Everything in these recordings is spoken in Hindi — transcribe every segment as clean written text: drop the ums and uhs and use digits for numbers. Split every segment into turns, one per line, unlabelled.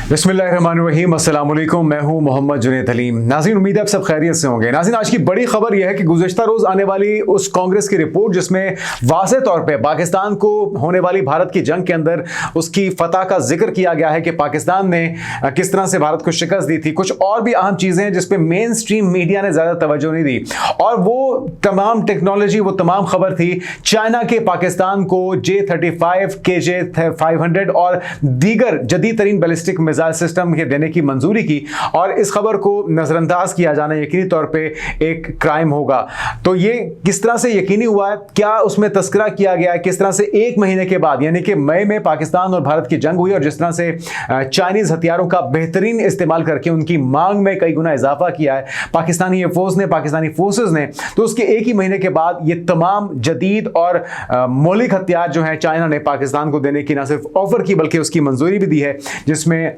बिस्मिल्लाहिर्रहमानिर्रहीम, अस्सलाम वालेकुम। मैं हूं मोहम्मद जुनैद हलीम। नाज़रीन, उम्मीद है आप सब खैरियत से होंगे। नाज़रीन, आज की बड़ी खबर यह है कि गुज़श्ता रोज़ आने वाली उस कांग्रेस की रिपोर्ट जिसमें वाज़ेह तौर पे पाकिस्तान को होने वाली भारत की जंग के अंदर उसकी फतह का जिक्र किया गया है कि पाकिस्तान ने किस तरह से भारत को शिकस्त दी थी। कुछ और भी अहम चीज़ें हैं जिस पर मेन स्ट्रीम मीडिया ने ज़्यादा तवज्जो नहीं दी, और वो तमाम टेक्नोलॉजी, वो तमाम खबर थी चाइना के पाकिस्तान को J-35, KJ-500 और दीगर जदीद तरीन बैलिस्टिक मिसाइल सिस्टम के देने की मंजूरी की, और इस खबर को नजरअंदाज किया जाना यकीनी तौर पे एक क्राइम होगा। तो ये किस तरह से यकीनी हुआ है, क्या उसमें तस्करा किया गया है, किस तरह से एक महीने के बाद यानी कि मई में पाकिस्तान और भारत की जंग हुई और जिस तरह से चाइनीज हथियारों का बेहतरीन इस्तेमाल करके उनकी मांग में कई गुना इजाफा किया है पाकिस्तानी एयरफोर्स ने, पाकिस्तानी फोर्सेस ने, तो उसके एक ही महीने के बाद ये तमाम जदीद और मौलिक हथियार जो है चाइना ने पाकिस्तान को देने की न सिर्फ ऑफर की बल्कि उसकी मंजूरी भी दी है, जिसमें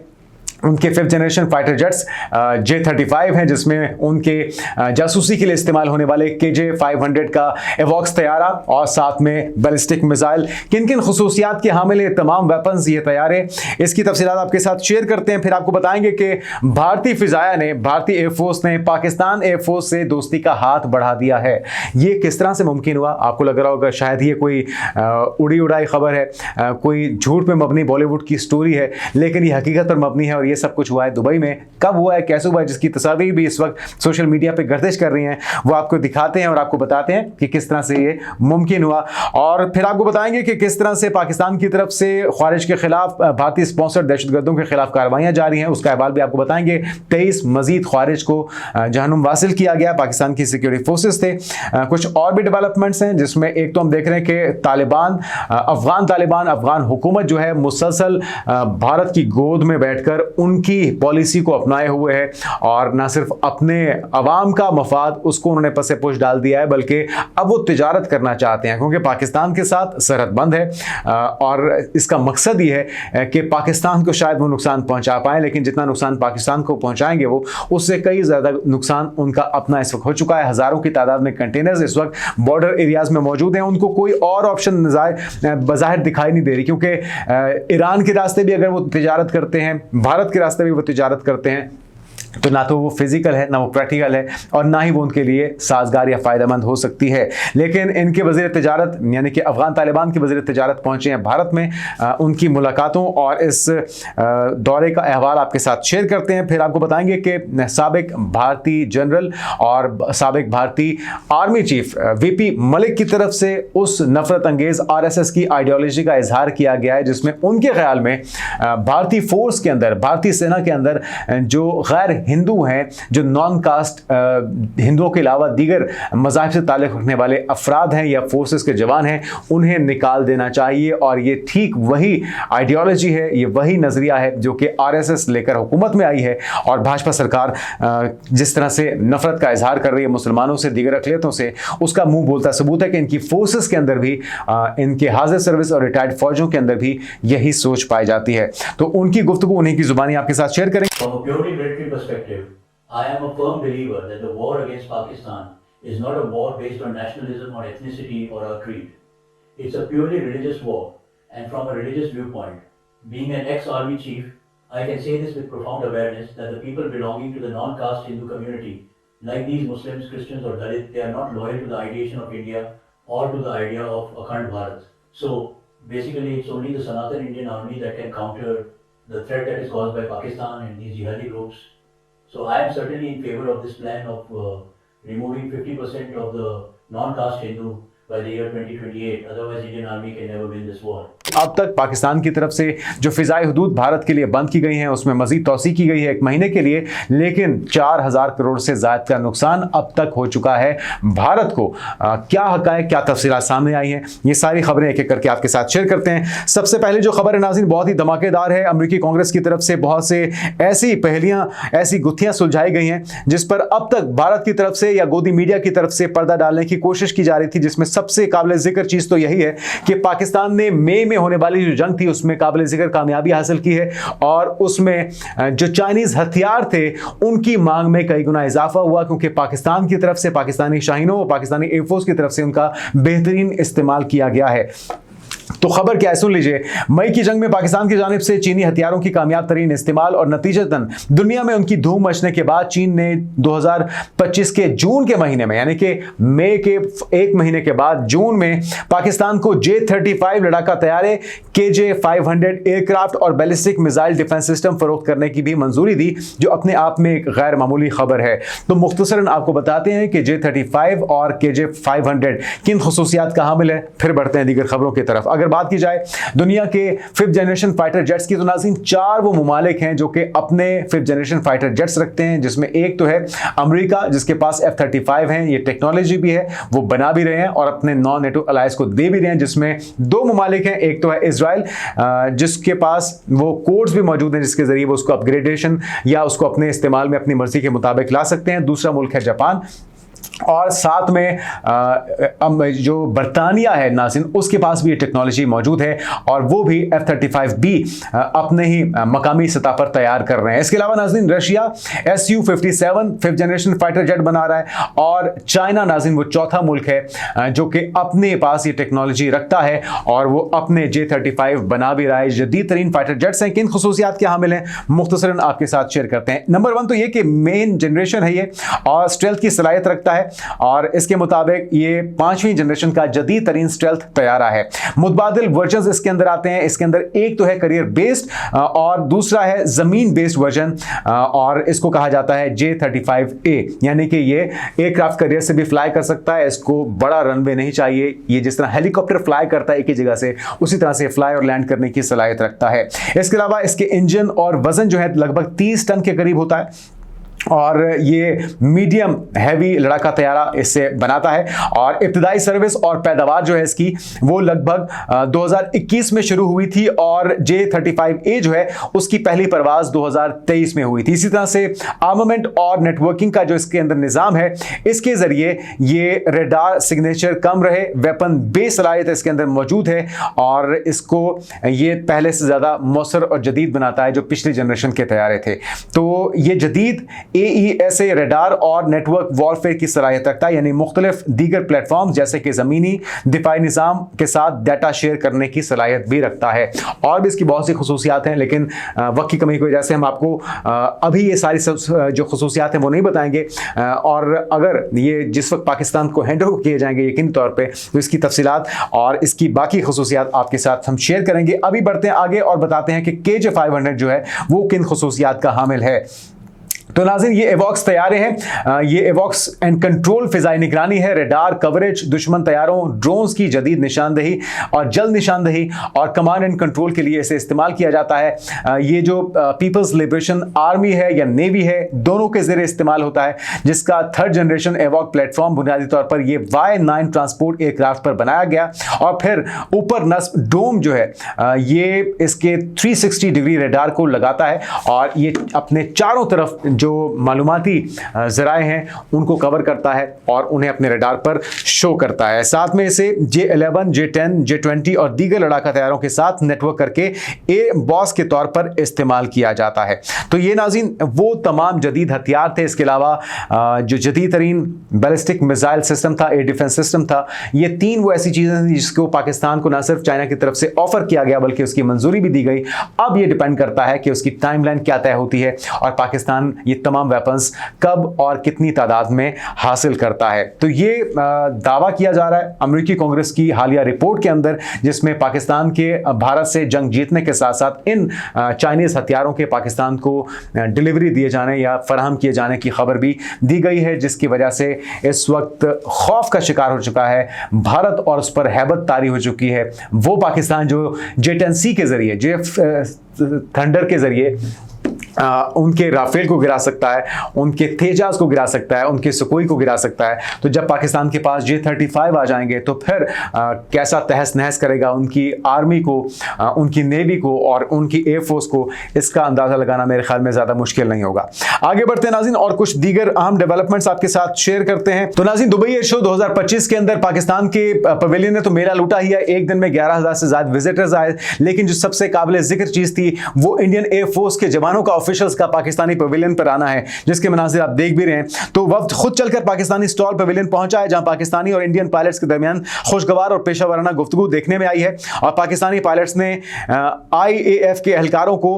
उनके 5th generation fighter jets J-35 हैं, जिसमें उनके जासूसी के लिए इस्तेमाल होने वाले KJ-500 का एवॉक्स तैयारा और साथ में बैलिस्टिक मिसाइल। किन किन खसूसियात के हामिल ये तमाम वेपन्स, ये तैयारे, इसकी तफसीलात आपके साथ शेयर करते हैं। फिर आपको बताएंगे कि भारतीय फिजाया ने, भारतीय एयरफोर्स ने पाकिस्तान एयरफोर्स से दोस्ती का हाथ बढ़ा दिया है। ये किस तरह से मुमकिन हुआ? आपको लग रहा होगा शायद ये कोई उड़ी उड़ाई खबर है, कोई झूठ पे मबनी बॉलीवुड की स्टोरी है, लेकिन ये हकीकत पर मबनी है। और ये सब कुछ हुआ है दुबई में। कब हुआ है, कैसे हुआ है, जिसकी तस्वीर भी इस वक्त सोशल मीडिया पे गर्दिश कर रही हैं, वो आपको दिखाते हैं और आपको बताते हैं कि किस तरह से ये मुमकिन हुआ। और फिर आपको बताएंगे कि किस तरह से पाकिस्तान की तरफ से ख्वारिज के खिलाफ, भारतीय स्पॉन्सर्ड दहशतगर्दों के खिलाफ कार्रवाइयां जारी हैं, उसका अहवाल भी आपको बताएंगे। 23 मजीद ख्वारिज को जहन्नुम वासिल किया गया, पाकिस्तान की सिक्योरिटी फोर्सेस थे। कुछ और भी डेवलपमेंट्स हैं, जिसमें एक तो हम देख रहे हैं कि तालिबान, अफगान हुकूमत जो है मुसलसल भारत की गोद में बैठकर उनकी पॉलिसी को अपनाए हुए है, और ना सिर्फ अपने अवाम का मफाद उसको उन्होंने पसे पुश डाल दिया है, बल्कि अब वो तिजारत करना चाहते हैं, क्योंकि पाकिस्तान के साथ सरहद बंद है और इसका मकसद ये है कि पाकिस्तान को शायद वो नुकसान पहुंचा पाए, लेकिन जितना नुकसान पाकिस्तान को पहुंचाएंगे वो उससे कई ज़्यादा नुकसान उनका अपना इस वक्त हो चुका है। हज़ारों की तादाद में कंटेनर्स इस वक्त बॉर्डर एरियाज में मौजूद हैं, उनको कोई और ऑप्शन बज़ाहिर दिखाई नहीं दे रही, क्योंकि ईरान के रास्ते भी अगर वो तिजारत करते हैं, भारत के रास्ते भी वो तिजारत करते हैं, तो ना तो वो फिजिकल है, ना वो प्रैक्टिकल है, और ना ही वो उनके लिए साजगार या फ़ायदेमंद हो सकती है। लेकिन इनके वज़ीर तिजारत यानी कि अफ़गान तालिबान के वज़ीर तिजारत पहुँचे हैं भारत में, उनकी मुलाकातों और इस दौरे का अहवाल आपके साथ शेयर करते हैं। फिर आपको बताएंगे कि साबिक भारतीय जनरल और साबिक भारतीय आर्मी चीफ VP मलिक की तरफ से उस नफरत अंगेज़ RSS की आइडियोलॉजी का इजहार किया गया है, जिसमें उनके ख्याल में भारतीय फोर्स के अंदर, भारतीय सेना के अंदर जो गैर हिंदू हैं, जो नॉन कास्ट हिंदुओं के अलावा दीगर मज़ाहिब से ताल्लुक़ रखने वाले अफराद हैं या फोर्सेस के जवान हैं, उन्हें निकाल देना चाहिए। और ये ठीक वही आइडियोलॉजी है, ये वही नज़रिया है जो कि RSS लेकर हुकूमत में आई है, और भाजपा सरकार जिस तरह से नफरत का इजहार कर रही है मुसलमानों से, दीगर अक़लियतों से, उसका मुंह बोलता सबूत है कि इनकी फोर्सेस के अंदर भी, इनके हाजिर सर्विस और रिटायर्ड फौजों के अंदर भी यही सोच पाई जाती है। तो उनकी गुफ्तगू, उन्हीं की ज़ुबानी आपके साथ शेयर करेंगे।
From a purely military perspective, I am a firm believer that the war against Pakistan is not a war based on nationalism or ethnicity or a creed. It's a purely religious war, and from a religious viewpoint, being an ex-army chief, I can say this with profound awareness that the people belonging to the non-caste Hindu community, like these Muslims, Christians or Dalit, they are not loyal to the ideation of India or to the idea of Akhand Bharat. So basically it's only the Sanatan Indian Army that can counter the threat that is caused by Pakistan and these jihadi groups. So I am certainly in favor of this plan of removing 50% of the non-caste Hindu by the year 2028. Otherwise, Indian Army can never win this war.
अब तक पाकिस्तान की तरफ से जो फ़िज़ाई हदूद भारत के लिए बंद की गई हैं, उसमें मज़ीद तौसी की गई है 1 महीने के लिए, लेकिन 4000 करोड़ से ज़ायद का नुकसान अब तक हो चुका है भारत को। क्या हक़ाइक़, क्या तफ़सीलात सामने आई हैं, ये सारी खबरें एक एक करके आपके साथ शेयर करते हैं। सबसे पहले जो खबर है नाज़रीन, बहुत ही धमाकेदार है। अमरीकी कांग्रेस की तरफ से बहुत से ऐसी पहेलियाँ, ऐसी गुत्थियाँ सुलझाई गई हैं जिस पर अब तक भारत की तरफ से या गोदी मीडिया की तरफ से पर्दा डालने की कोशिश की जा रही थी, जिसमें सबसे काबिल ज़िक्र चीज़ तो यही है कि पाकिस्तान ने मई में होने वाली जो जंग थी उसमें काबिल जिक्र कामयाबी हासिल की है, और उसमें जो चाइनीज हथियार थे उनकी मांग में कई गुना इजाफा हुआ, क्योंकि पाकिस्तान की तरफ से, पाकिस्तानी शाहीनों और पाकिस्तानी एयरफोर्स की तरफ से उनका बेहतरीन इस्तेमाल किया गया है। तो खबर क्या है, सुन लीजिए। मई की जंग में पाकिस्तान की जानिब से चीनी हथियारों की कामयाब तरीन इस्तेमाल और नतीजतन दुनिया में उनकी धूम मचने के बाद चीन ने 2025 के जून के महीने में, यानी कि मई के एक महीने के बाद जून में पाकिस्तान को J-35 लड़ाका तैयारे, KJ-500 एयरक्राफ्ट और बैलिस्टिक मिसाइल डिफेंस सिस्टम फरोख्त करने की भी मंजूरी दी, जो अपने आप में एक गैर मामूली खबर है। तो मुख्तसरन आपको बताते हैं कि J-35 और KJ-500 किन खसूसियात का हामिल है, फिर बढ़ते हैं दीगर खबरों की तरफ। अगर बात की जाए दुनिया के 5th जनरेशन फाइटर जेट्स की, तो नाज़रीन 4 वो मुमालिक हैं जो कि अपने 5th जनरेशन फाइटर जेट्स रखते हैं, जिसमें एक तो है अमेरिका, जिसके पास F-35 हैं, ये टेक्नोलॉजी भी है, वो बना भी रहे हैं और अपने नॉन नेटो अलायंस को दे भी रहे हैं, जिसमें 2 मुमालिक हैं। एक तो है इजराइल, जिसके पास वो कोड्स भी मौजूद हैं जिसके जरिए वो उसको अपग्रेडेशन या उसको अपने इस्तेमाल में अपनी मर्जी के मुताबिक ला सकते हैं। दूसरा मुल्क है जापान, और साथ में जो बरतानिया है नाज़रीन, उसके पास भी ये टेक्नोलॉजी मौजूद है और वो भी F-35B अपने ही मकामी सतह पर तैयार कर रहे हैं। इसके अलावा नाज़रीन Russia Su-57 5th generation fighter jet बना रहा है, और चाइना नाज़रीन वो चौथा मुल्क है जो कि अपने पास ये टेक्नोलॉजी रखता है और वो अपने J-35 बना भी रहा है। जदीद तरीन फाइटर जेट्स हैं, किन खसूसियात के हामिल हैं, मुख्तसरन आपके साथ शेयर करते हैं। नंबर 1 तो ये कि मेन जनरेशन है ये और स्टेल्थ की सलाहियत रखता है, और इसके मुताबिक ये 5वीं जनरेशन का जदीद तरीन स्टेल्थ तैयारा है। मुतबादिल वर्जन इसके अंदर आते हैं। इसके अंदर एक तो है करियर बेस्ड और दूसरा है जमीन बेस्ड वर्जन, और इसको कहा जाता है J-35A, यानी कि ये एयरक्राफ्ट करियर से भी फ्लाई कर सकता है। इसको बड़ा रनवे नहीं चाहिए, ये जिस तरह हेलीकॉप्टर फ्लाई करता है एक ही जगह से, उसी तरह से फ्लाई और लैंड करने की सलाहियत रखता है। इसके अलावा इसके इंजन और वजन जो है लगभग 30 टन के करीब होता है, और ये मीडियम हैवी लड़ाका तैयारा इससे बनाता है। और इब्तदाई सर्विस और पैदावार जो है इसकी वो लगभग 2021 में शुरू हुई थी, और J-35A जो है उसकी पहली परवाज 2023 में हुई थी। इसी तरह से आर्मामेंट और नेटवर्किंग का जो इसके अंदर निज़ाम है, इसके ज़रिए ये रेडार सिग्नेचर कम रहे, वेपन बेस सलाहियत इसके अंदर मौजूद है, और इसको ये पहले से ज़्यादा मौसर और जदीद बनाता है जो पिछली जनरेशन के तैयारे थे। तो ये जदीद AESA रेडार और नेटवर्क वॉरफेयर की सलाहियत रखता है, यानी मुख्तलिफ दीगर प्लेटफॉर्म जैसे कि ज़मीनी दिफाई निज़ाम के साथ डाटा शेयर करने की सलाहियत भी रखता है। और भी इसकी बहुत सी खसूसियात हैं, लेकिन वक्त की कमी की वजह से हम आपको अभी ये सारी जो खसूसियात हैं वो नहीं बताएंगे, और अगर ये जिस वक्त पाकिस्तान को हैंड ओवर किए जाएंगे यकीनी तौर पर, तो इसकी तफसीलात और इसकी बाकी खसूसियात आपके साथ हम शेयर करेंगे। अभी बढ़ते हैं आगे और बताते हैं कि KJ-500 जो है वो किन खसूसियात का हामिल है। तो नाज़रीन ये एवॉक्स तैयारे हैं, ये एवॉक्स एंड कंट्रोल फिजाई निगरानी है, रेडार कवरेज, दुश्मन तैयारों ड्रोन्स की जदीद निशानदही और जल्द निशानदही और कमांड एंड कंट्रोल के लिए इसे इस्तेमाल किया जाता है। ये जो पीपल्स लिबरेशन आर्मी है या नेवी है, दोनों के ज़रिए इस्तेमाल होता है, जिसका 3rd जनरेशन एवॉक प्लेटफॉर्म बुनियादी तौर पर ये Y-9 ट्रांसपोर्ट एयरक्राफ्ट पर बनाया गया, और फिर ऊपर नस्ब डोम जो है ये इसके 360 डिग्री रेडार को लगाता है, और ये अपने चारों तरफ जो मालूमाती ज़राए हैं उनको कवर करता है और उन्हें अपने रडार पर शो करता है। साथ में इसे J-11, J-10, J-20 और दीगर लड़ाका तैयारों के साथ नेटवर्क करके ए बॉस के तौर पर इस्तेमाल किया जाता है। तो ये नाज़रीन वो तमाम जदीद हथियार थे। इसके अलावा जो जदीद तरीन बैलिस्टिक मिसाइल सिस्टम था, एयर डिफेंस सिस्टम था, ये 3 वो ऐसी चीज़ें थी जिसको पाकिस्तान को न सिर्फ चाइना की तरफ से ऑफर किया गया बल्कि उसकी मंजूरी भी दी गई। अब ये डिपेंड करता है कि उसकी टाइमलाइन क्या तय होती है और पाकिस्तान ये तमाम वेपन्स कब और कितनी तादाद में हासिल करता है। तो ये दावा किया जा रहा है अमेरिकी कांग्रेस की हालिया रिपोर्ट के अंदर, जिसमें पाकिस्तान के भारत से जंग जीतने के साथ साथ इन चाइनीज हथियारों के पाकिस्तान को डिलीवरी दिए जाने या फराहम किए जाने की खबर भी दी गई है, जिसकी वजह से इस वक्त खौफ का शिकार हो चुका है भारत और उस पर हैबत तारी हो चुकी है। वो पाकिस्तान जो J-10C के जरिए, थंडर के जरिए उनके राफेल को गिरा सकता है, उनके तेजाज को गिरा सकता है, उनके सुकोई को गिरा सकता है। तो जब पाकिस्तान के पास J-35 आ जाएंगे तो फिर कैसा तहस नहस करेगा उनकी आर्मी को, उनकी नेवी को और उनकी एयरफोर्स को, इसका अंदाज़ा लगाना मेरे ख्याल में ज़्यादा मुश्किल नहीं होगा। आगे बढ़ते हैं नाज़रीन और कुछ दीगर अहम डेवलपमेंट्स आपके साथ शेयर करते हैं। तो नाज़रीन दुबई एयर शो 2025 के अंदर पाकिस्तान के पवेलियन ने तो मेला लूटा ही है। एक दिन में 11,000 से ज़्यादा विजिटर्स आए, लेकिन जो सबसे काबिल जिक्र चीज़ थी वो इंडियन एयरफोर्स के जवानों का ऑफिशियल्स का पाकिस्तानी पवेलियन पर आना है, जिसके मनाजिर आप देख भी रहे हैं। तो वक्त खुद चलकर पाकिस्तानी स्टॉल पवेलियन पहुंचा है, जहां पाकिस्तानी और इंडियन पायलट्स के दरमियान खुशगवार और पेशा वराना गुफ्तगू देखने में आई है। और पाकिस्तानी पायलट्स ने IAF के एहलकारों को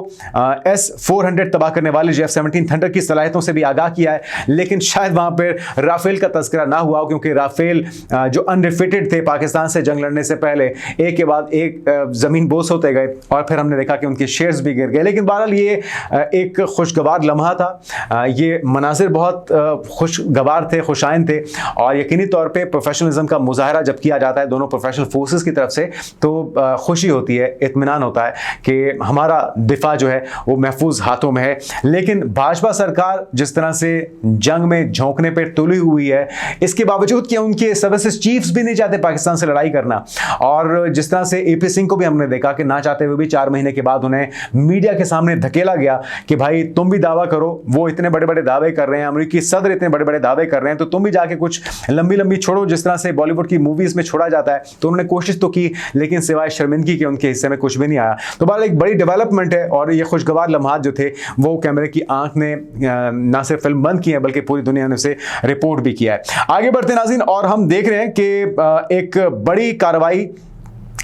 S-400 तबाह करने वाले F-17 थंडर की सलाहियतों से भी आगाह किया है, लेकिन शायद वहां पर राफेल का तस्करा ना हुआ, क्योंकि राफेल जो अनरिफिटेड थे पाकिस्तान से जंग लड़ने से पहले, एक के बाद एक जमीन बोस होते गए और फिर हमने देखा कि उनके शेयर्स भी गिर गए। लेकिन बहरहाल ये एक खुशगवार लम्हा था, ये मनासिर बहुत खुशगवार थे, खुशाइन थे, और यकीनी तौर पे प्रोफेशनलिज्म का मुजाहरा जब किया जाता है दोनों प्रोफेशनल फोर्सेस की तरफ से, तो खुशी होती है, इत्मीनान होता है कि हमारा दिफा जो है वो महफूज हाथों में है। लेकिन भाजपा सरकार जिस तरह से जंग में झोंकने पर तुली हुई है, इसके बावजूद कि उनके सर्विसेज चीफ्स भी नहीं चाहते पाकिस्तान से लड़ाई करना, और जिस तरह से AP सिंह को भी हमने देखा कि ना चाहते हुए भी 4 महीने के बाद उन्हें मीडिया के सामने धकेला गया कि भाई तुम भी दावा करो, वो इतने बड़े बड़े दावे कर रहे हैं, अमेरिकी सदर इतने बड़े बड़े दावे कर रहे हैं, तो तुम भी जाके कुछ लंबी लंबी छोड़ो, जिस तरह से बॉलीवुड की मूवीज में छोड़ा जाता है। तो उन्होंने कोशिश तो की, लेकिन सिवाय शर्मिंदगी के उनके हिस्से में कुछ भी नहीं आया। तो बहरहाल एक बड़ी डेवलपमेंट है, और ये खुशगवार लम्हात जो थे वो कैमरे की आंख ने ना सिर्फ फिल्म बंद की है, बल्कि पूरी दुनिया ने उसे रिपोर्ट भी किया है। आगे बढ़ते नाज़रीन, और हम देख रहे हैं कि एक बड़ी कार्रवाई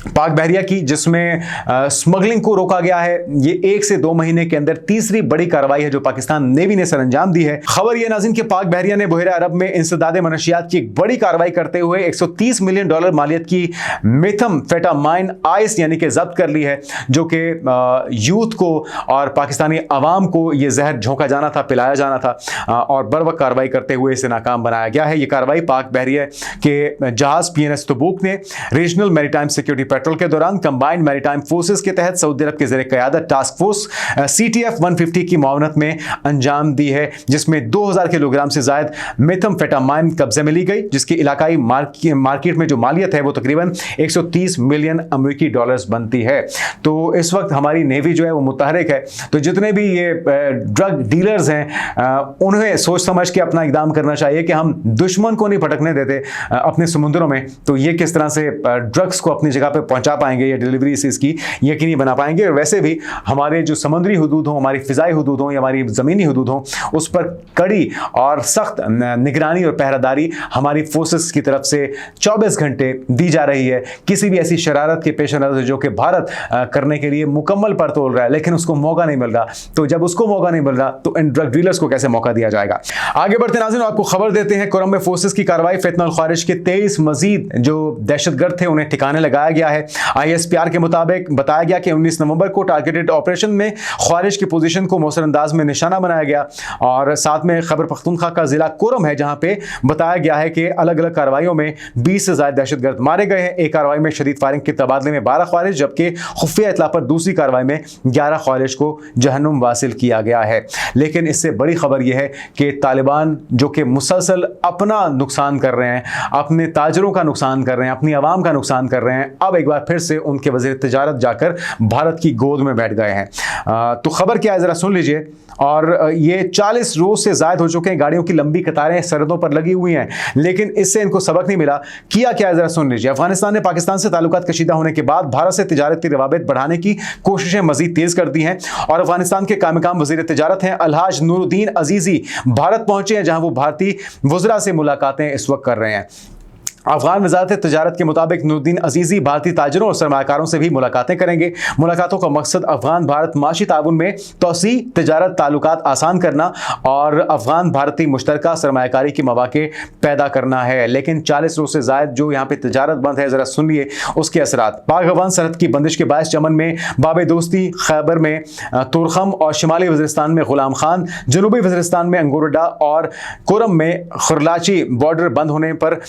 पाक बहरिया की, जिसमें स्मगलिंग को रोका गया है। ये 1 से 2 महीने के अंदर तीसरी बड़ी कार्रवाई है जो पाकिस्तान नेवी ने सर अंजाम दी है। खबर यह नाज़रीन कि पाक बहरिया ने बहरा अरब में इंसदाद मनशियात की एक बड़ी कार्रवाई करते हुए $130 मिलियन मालियत की मेथाम्फेटामाइन आइस यानी कि जब्त कर ली है, जो कि यूथ को और पाकिस्तानी अवाम को यह जहर झोंका जाना था, पिलाया जाना था, और बर वक्त कार्रवाई करते हुए इसे नाकाम बनाया गया है। यह कार्रवाई पाक बहरिया के जहाज PNS तबूक ने रीजनल मैरीटाइम सिक्योरिटी पेट्रोल के दौरान कंबाइंड मैरीटाइम फोर्सेस के तहत सऊदी अरब के ज़ेरे क़यादत टास्क फोर्स CTF 150 की मावनत में अंजाम दी है, जिसमें 2000 किलोग्राम से ज़ायद मेथाम्फेटामाइन कब्जे में ली गई, जिसकी इलाकाई मार्केट में जो मालियत है वो तकरीबन $130 मिलियन अमेरिकी बनती है। तो इस वक्त हमारी नेवी जो है वो मुतहरिक है। तो जितने भी ये ड्रग डीलर्स हैं, उन्हें सोच समझ के अपना इकदाम करना चाहिए कि हम दुश्मन को नहीं भटकने देते अपने समुद्रों में, तो ये किस तरह से ड्रग्स को अपनी जगह पे पहुंचा पाएंगे या डिलीवरी से इसकी यकीनी बना पाएंगे। और वैसे भी हमारे जो समुद्री हुदूद हो, हमारी फिजाई हुदूद हो या हमारी ज़मीनी हुदूद हो, उस पर कड़ी और सख्त निगरानी और पहरादारी हमारी फोर्सेस की तरफ से 24 घंटे दी जा रही है। किसी भी ऐसी शरारत के पेश नज़र जो कि भारत करने के लिए मुकम्मल पर तोल रहा है, लेकिन उसको मौका नहीं मिल रहा, तो जब उसको मौका नहीं मिल रहा तो इन ड्रग डीलर्स को कैसे मौका दिया जाएगा। आगे बढ़ते नाज़रीन, आपको खबर देते हैं कुरम में फोर्सेस की कार्रवाई, फितनल ख्वारिज के 23 मजीद जो दहशतगर्द थे उन्हें ठिकाने लगाया गया है। ISPR के मुताबिक बताया गया कि 19 नवंबर को टारगेटेड ऑपरेशन में ख्वारिज की पोजीशन को मौसर अंदाज में निशाना बनाया गया, और साथ में खैबर पख्तूनख्वा का जिला कुरम है, जहां पे बताया गया है कि अलग अलग कार्रवाइयों में 20 से ज्यादा दहशतगर्द मारे गए हैं। एक कार्रवाई में शदीद फायरिंग के तबादले में 12 ख्वारिज, जबकि खुफिया इतला पर दूसरी कार्रवाई में 11 ख्वारिज को जहन्नुम वासिल किया गया है। लेकिन इससे बड़ी खबर यह है कि तालिबान जो कि मुसलसल अपना नुकसान कर रहे हैं, अपने ताजरों का नुकसान कर रहे हैं, अपनी आवाम का नुकसान कर रहे हैं, अब एक बार फिर से उनके वज़ीर तिजारत जाकर भारत की गोद में बैठ गए हैं। तो खबर क्या है ज़रा सुन लीजिए। और ये 40 रोज से ज़ायद हो चुके हैं, गाड़ियों की लंबी कतारें सरहदों पर लगी हुई हैं, लेकिन इससे इनको सबक नहीं मिला। किया क्या है ज़रा सुन लीजिए। अफगानिस्तान ने पाकिस्तान से ताल्लुकात कशीदा होने के बाद भारत से तिजारती रवाबित बढ़ाने की कोशिशें मजीद तेज कर दी हैं, और अफगानिस्तान के कामकाम वज़ीर तिजारत हैं अलहाज नूरुद्दीन अजीज़ी भारत पहुंचे हैं, जहां वो भारतीय वज़रा से मुलाकातें इस वक्त कर रहे हैं। अफगान वज़ारत तिजारत के मुताबिक नूरुद्दीन अजीज़ी भारतीय ताजरों और सरमाकारों से भी मुलाकातें करेंगे। मुलाकातों का मकसद अफगान भारत माशी ताउन में तोसी, तिजारत ताल्लुकात आसान करना और अफगान भारतीय मुश्तरका सरमाकारी के मौके पैदा करना है। लेकिन 40 रोज से ज़ायद जो यहाँ पे तिजारत बंद है, ज़रा सुनिए उसके असरात। पाक अफगान सरहद की बंदिश के बायस चमन में बाब दोस्ती, खैबर में तुरखम और शिमाली वज़ीरिस्तान में गुलाम खान, जनूबी वज़ीरिस्तान में अंगोरडा और कुरम में खुरलाची बॉर्डर बंद होने पर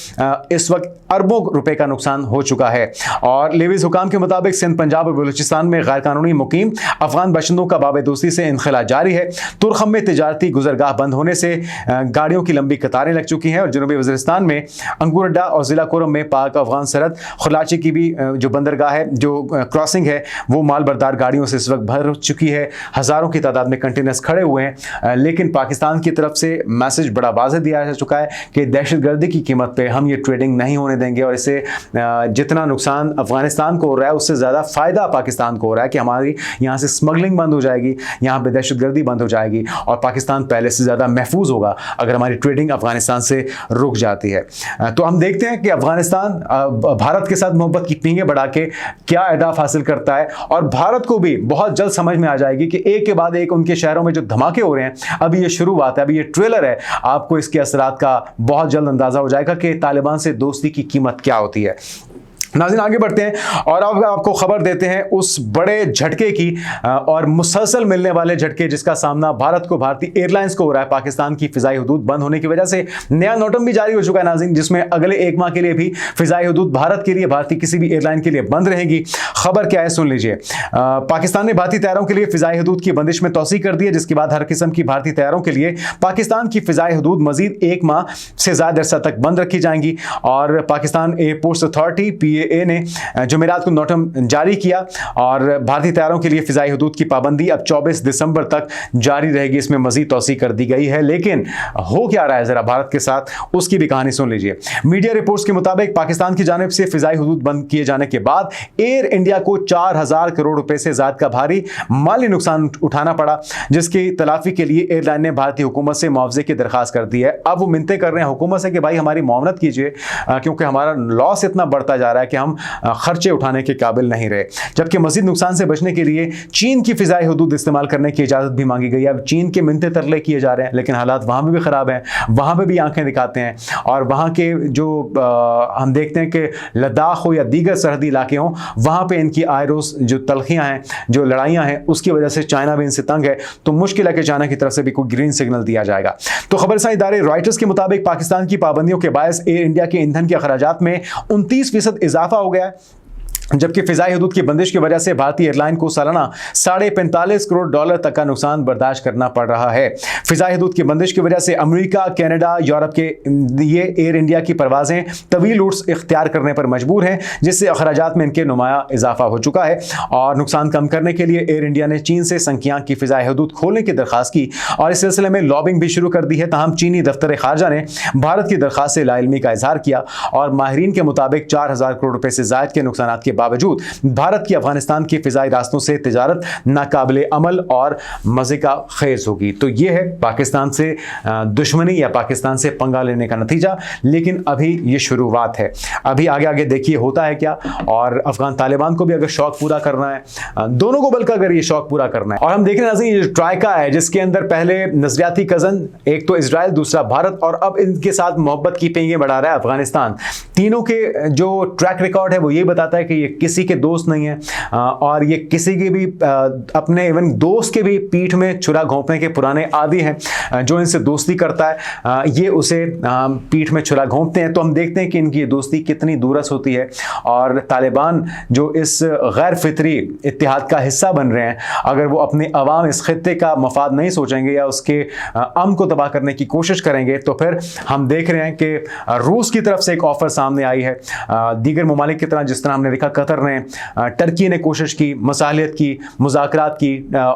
इस वक्त अरबों रुपए का नुकसान हो चुका है। और लेविस हुकाम के मुताबिक सिंध, पंजाब और बलूचिस्तान में गैर कानूनी मुकीम अफगान बशिंदों का बाब दोस्ती से इनखला जारी है। तुरखम में तिजारती गुजरगाह बंद होने से गाड़ियों की लंबी कतारें लग चुकी हैं, और जनूबी वज़ीरिस्तान में अंगुरडा और जिला कुरम में पाक अफगान सरहद खुरलाची की भी जो बंदरगाह है, जो क्रॉसिंग है, वो माल बरदार गाड़ियों से इस वक्त भर चुकी है। हज़ारों की तादाद में कंटेनर्स खड़े हुए हैं, लेकिन पाकिस्तान की तरफ से मैसेज बड़ा वाज़ेह दिया जा चुका है कि दहशतगर्दी की कीमत पर हम ये ट्रेडिंग ट्रेडिंग नहीं होने देंगे और इससे जितना नुकसान अफगानिस्तान को हो रहा है उससे ज़्यादा फ़ायदा पाकिस्तान को हो रहा है कि हमारी यहाँ से स्मगलिंग बंद हो जाएगी, यहाँ पे दहशतगर्दी बंद हो जाएगी और पाकिस्तान पहले से ज़्यादा महफूज होगा अगर हमारी ट्रेडिंग अफगानिस्तान से रुक जाती है। तो हम देखते हैं कि अफगानिस्तान भारत के साथ मोहब्बत की पींगे बढ़ा के क्या अहदाफ हासिल करता है और भारत को भी बहुत जल्द समझ में आ जाएगी कि एक के बाद एक उनके शहरों में जो धमाके हो रहे हैं अभी ये शुरुआत है, अभी ये ट्रेलर है। आपको इसके असरात का बहुत जल्द अंदाजा हो जाएगा कि तालिबान से दोस्ती की कीमत क्या होती है। नाज़रीन आगे बढ़ते हैं और अब आपको खबर देते हैं उस बड़े झटके की और मुसलसल मिलने वाले झटके जिसका सामना भारत को, भारतीय एयरलाइंस को हो रहा है। पाकिस्तान की फिजाई हदूद बंद होने की वजह से नया नोटम भी जारी हो चुका है नाज़रीन, जिसमें अगले एक माह के लिए भी फिजाई हदूद भारत के लिए, भारतीय किसी भी एयरलाइन के लिए बंद रहेगी। खबर क्या है सुन लीजिए। पाकिस्तान ने भारतीय तैयारों के लिए फिजाई हदूद की बंदिश में तोसी कर दी है, जिसके बाद हर किस्म की भारतीय तैयारों के लिए पाकिस्तान की फिजाई हदूद मजीद एक माह से ज्यादा अरसा तक बंद रखी जाएंगी। और पाकिस्तान एयरपोर्ट्स अथॉरिटी PAA ने जुमेरात को नोटम जारी किया और भारतीय तैयारों के लिए फिजाई हदूद की पाबंदी अब 24 दिसंबर तक जारी रहेगी। इसमें मजीद तोसी कर दी गई है, लेकिन हो क्या रहा है जरा भारत के साथ, उसकी भी कहानी सुन लीजिए। मीडिया रिपोर्ट्स के मुताबिक पाकिस्तान की जानिब से फिजाई हदूद बंद किए जाने के बाद एयर इंडिया को 4000 करोड़ रुपए से ज्यादा का भारी माली नुकसान उठाना पड़ा, जिसकी तलाफी के लिए एयरलाइन ने भारतीय हुकूमत से मुआवजे की दरखास्त कर दी है। अब वो मिन्नतें कर रहे हैं हुकूमत से कि भाई हमारी मुआवनत कीजिए, क्योंकि हमारा लॉस इतना बढ़ता जा रहा है कि हम खर्चे उठाने के काबिल नहीं रहे। जबकि मजीद नुकसान से बचने के लिए चीन की फिजाई हदूद इस्तेमाल करने की इजाजत भी मांगी गई है। अब चीन के मिन्नतें तरले किए जा रहे हैं, लेकिन हालात वहां भी खराब हैं, वहां पे भी आंखें दिखाते हैं। और वहां के जो हम देखते हैं कि लद्दाख हो या दीगर सरहदी इलाके हों, वहां पे इनकी आए रोज जो तलखियां हैं, जो लड़ाइयां हैं, उसकी वजह से चाइना भी इनसे तंग है। तो मुश्किल है कि चाइना की तरफ से भी कोई ग्रीन सिग्नल दिया जाएगा। तो खबरसां इदारे रॉयटर्स के मुताबिक पाकिस्तान की पाबंदियों के बायस एयर इंडिया के ईंधन के अखराजात में 29% इजाफा हो गया है, जबकि फिजाई हदूद की बंदिश की वजह से भारतीय एयरलाइन को सालाना $45.5 करोड़ तक का नुकसान बर्दाश्त करना पड़ रहा है। फिजाई हदूद की बंदिश की वजह से अमेरिका, कनाडा, यूरोप के ये एयर इंडिया की परवाजें तवील रूट्स इख्तियार करने पर मजबूर हैं, जिससे अखराजात में इनके नुमाया इजाफा हो चुका है। और नुकसान कम करने के लिए एयर इंडिया ने चीन से संकियां की फिजाई हदूद खोलने की दरखास्त की और इस सिलसिले में लॉबिंग भी शुरू कर दी है। तहम चीनी दफ्तर खारजा ने भारत की दरखास्त से लाइलमी का इजहार किया और माहिरीन के मुताबिक 4000 करोड़ रुपए से ज्यादा के नुकसान के बावजूद भारत की अफगानिस्तान के फिजाई रास्तों से तिजारत नाकाबिले अमल और मजे का खेज होगी। तो यह है पाकिस्तान से दुश्मनी या पाकिस्तान से पंगा लेने का नतीजा, लेकिन अभी ये शुरुआत है। अभी आगे आगे देखिए होता है क्या। और अफगान तालिबान को भी अगर शौक पूरा करना है, दोनों को बल्कि अगर ये शौक पूरा करना है। और हम देख रहे हैं ये ट्राइका है, जिसके अंदर पहले नजरियाती कजन, एक तो इजराइल, दूसरा भारत, और अब इनके साथ मोहब्बत की पेंगे बढ़ा रहा है अफगानिस्तान। तीनों के जो ट्रैक रिकॉर्ड है वो ये बताता है कि ये किसी के दोस्त नहीं है और ये किसी के भी अपने इवन दोस्त के भी पीठ में छुरा घोंपने के पुराने आदी हैं। जो इनसे दोस्ती करता है ये उसे पीठ में छुरा घोंपते हैं। तो हम देखते हैं कि इनकी दोस्ती कितनी दूरस होती है। और तालिबान जो इस गैर फितरी इत्तेहाद का हिस्सा बन रहे हैं, अगर वो अपने अवाम इस खित्ते का मफाद नहीं सोचेंगे या उसके अमन को तबाह करने की कोशिश करेंगे, तो फिर हम देख रहे हैं कि रूस की तरफ से एक ऑफर सामने आई है। दीगर ममालिक की तरह, जिस तरह हमने देखा कतर ने, टर्की ने कोशिश की, मसालियत की, मुज़ाकरात की,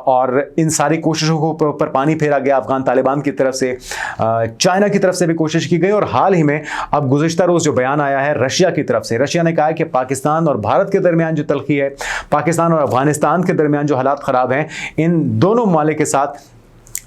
और इन सारी कोशिशों को पर पानी फेरा गया अफगान तालिबान की तरफ से। चाइना की तरफ से भी कोशिश की गई और हाल ही में अब गुज़िश्ता रोज़ जो बयान आया है रशिया की तरफ से, रशिया ने कहा है कि पाकिस्तान और भारत के दरमियान जो तलखी है, पाकिस्तान और अफगानिस्तान के दरमियान जो हालात ख़राब हैं, इन दोनों ममालिक के साथ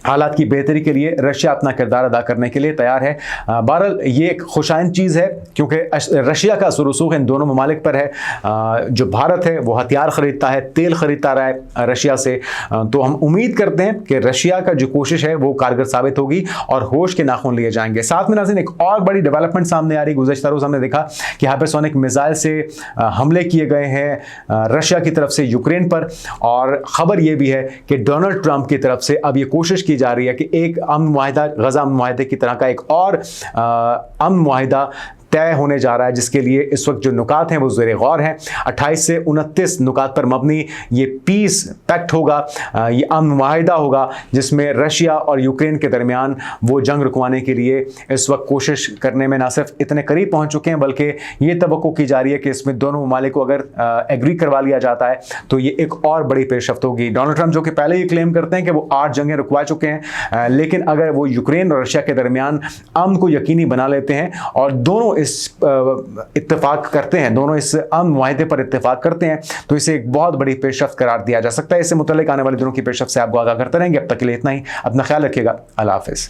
हालात की बेहतरी के लिए रशिया अपना किरदार अदा करने के लिए तैयार है। बहरहाल ये एक खुशाइन चीज़ है, क्योंकि रशिया का सुरसूख इन दोनों ममालिक पर है। जो भारत है वो हथियार ख़रीदता है, तेल ख़रीदता रहा है रशिया से। तो हम उम्मीद करते हैं कि रशिया का जो कोशिश है वो कारगर साबित होगी और होश के नाखून लिए जाएंगे। साथ में नाज़रीन एक और बड़ी डेवलपमेंट सामने आ रही। गुज़श्ता रोज़ हमने देखा कि हाइपरसोनिक मिसाइल से हमले किए गए हैं रशिया की तरफ से यूक्रेन पर, और ख़बर यह भी है कि डोनाल्ड ट्रंप की तरफ से अब ये कोशिश की जा रही है कि एक अमन मुआहिदा, गजा अमन मुआहिदे की तरह का एक और अमन मुआहिदा तय होने जा रहा है, जिसके लिए इस वक्त जो नुकात हैं वो ज़ेरे गौर हैं। 28 से 29 नुकात पर मबनी ये पीस पैक्ट होगा, ये अमन मुआहिदा होगा, जिसमें रशिया और यूक्रेन के दरमियान वो जंग रुकवाने के लिए इस वक्त कोशिश करने में ना सिर्फ इतने करीब पहुंच चुके हैं, बल्कि ये तवक्को की जा रही है कि इसमें दोनों ममालिक को अगर एग्री करवा लिया जाता है तो ये एक और बड़ी पेशरफ्त होगी। डोनाल्ड ट्रंप जो कि पहले ही क्लेम करते हैं कि वो 8 जंगें रुकवा चुके हैं, लेकिन अगर वो यूक्रेन और रशिया के दरमियान अमन को यकीनी बना लेते हैं और दोनों इस इत्तेफाक करते हैं, दोनों इस अमन मुआहदे पर इत्तेफाक करते हैं, तो इसे एक बहुत बड़ी पेशरफ्त करार दिया जा सकता है। इससे मुतल्लिक आने वाले दिनों की पेशरफ्त से आपको आगाह करते रहेंगे। अब तक के लिए इतना ही। अपना ख्याल रखिएगा। अल्लाह हाफिज़।